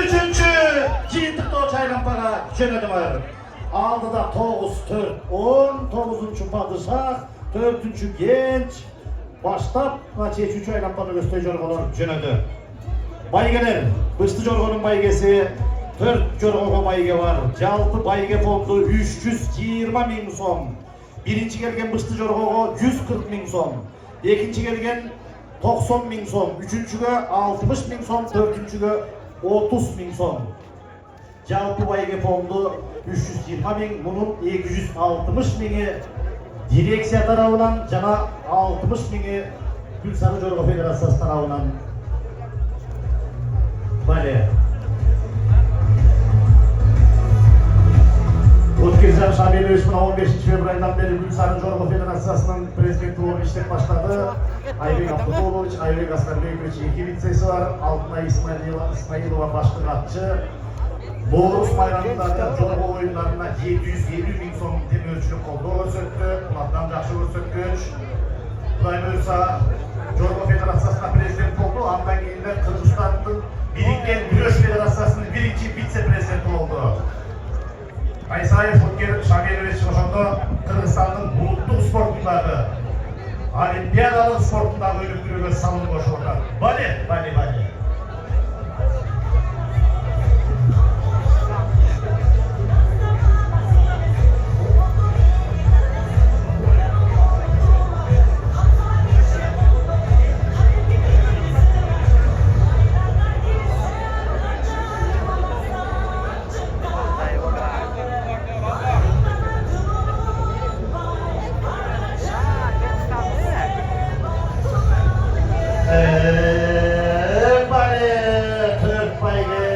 Üçüncü Ciğitlik Doğu Çaylampağa Jönödüm ayır. Aldıda 9-4-10, 9. padişah, 4. genç. Baştap maçı 3 aylampağını gösteri jorgolar Jönödü. Baygeler, Bıştı jorgonun baygesi 4 jorgoga bayge var. Jalpı bayge fondu 320 bin so'm. Birinci gelgen Bıştı jorgoga 140 bin so'm. İkinci gelgen 90 bin so'm. Üçüncüge 60 bin so'm. Dördüncüge 30 bin so'm. Jalpı bayge fondu 320 bin. Bunun 260 bini direksiya tarafından, jana 60 bini Gülsarı Jorgo Federasyası tarafından. Bale. Utkircan Şamiloviç'in 15. fevrayından beri Gülsarı Jorgo Federasyası'nın prezidenti olarak işlek başladı. Aybek Abduloviç, Aybek Aslanbeykoviç 2 vitsesi var. Altınay İsmailova başlık atçı. Boğuz bayramlarında Jorgo oyunlarına 750 bin so'm demirçilik kolda görsetdi. Bunlardan жақсы көрсөткүч. Құдай буйрса Jorgo Federasyası'na prezident oldu. Ondan keyin de Kırgızistan'ın Birikken Güreş Federasyası'nın birinci vitse-prezidenti oldu. Aysayev Utkir Şamiloviç ошондо Kırgızistan'ın bulutluk sportundagы Olimpiadalık sportundagı өнүктүрүүгө салым кошуп атат. Бали. Türk bayge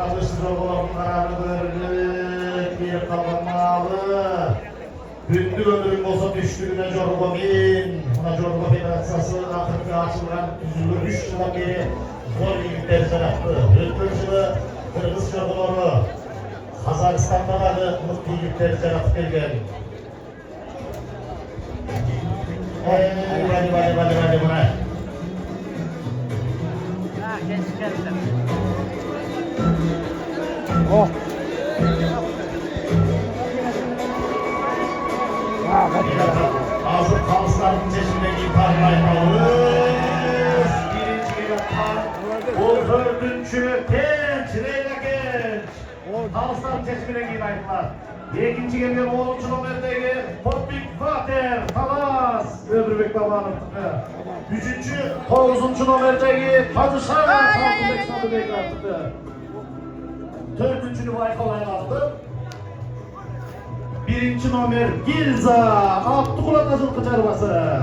alıştır olan kararıdır. Bir kalamalı. Bündür ömrüm olsa düştüğüne Jorgo bin. Buna Jorgo Federasyası akıbı açılgan üzülür 3 yıldan beri zor iyilikler zarattı. Ötürcülü Kırgız Jorgoları Kazakistan'da da mutlu iyilikler zarattı gelgen. Hadi buna. Oh. Hazır kalsların seçimdeki parlaymalıyız. Birinci yapar. Bu dördüncü genç, Reyna genç. Kalsların seçimine giraydılar. İkinci gelen 10. numaradaki Popik Vater, Talas, Öbürbek Baban'ın tıkı. Üçüncü, 9. numaradaki Padişah, Altınbek Sadıbek tıkı. Dördüncünü Vaykalay'ın aldı. Birinci numara Gilza, Abdullah Nazır Kıçarması.